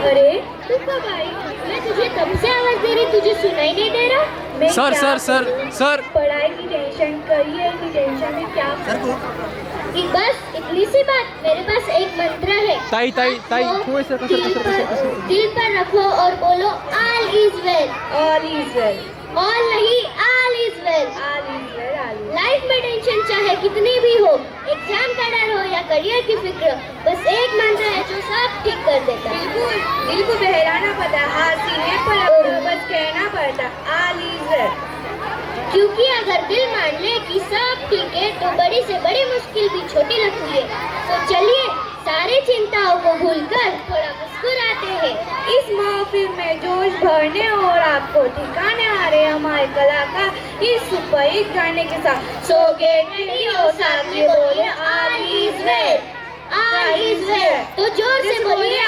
अरे तू कब आई? मैं तुझे तब से आवाज दे रही, तुझे सुनाई नहीं दे रहा? मैं सर क्या सर सर करूं? सर पढ़ाई की टेंशन, करियर की टेंशन में क्या करूं? बस इतनी सी बात, मेरे पास एक मंत्र है। ताई ताई ताई वो दिल पर रखो और बोलो all is well. All is well? All नहीं, all is well. All is well, all. Life में टेंशन चाहे कितनी भी हो, एग्जाम का डर हो या करियर की फिक्र, बस एक मंत्र है जो सब ठीक कर देता है। बिल्कुल, दिल को बहलाना पड़ता, हाथ सीने पर बस कहना पड़ता ऑल इज वेल। क्योंकि अगर दिल मान ले कि सब ठीक है तो बड़ी से बड़ी मुश्किल भी छोटी लगती है। तो चलिए सारी चिंताओं को भूलकर थोड़ा मुस्कुराते हैं। इस महफिल में जोश भरने और आपको ठिकाने आ रहे हमारे कलाकार इस सुपर हिट गाने के साथ। सो गेट रेडी और साथ में बोलिए all is well, all is well. तो जोर से बोलिए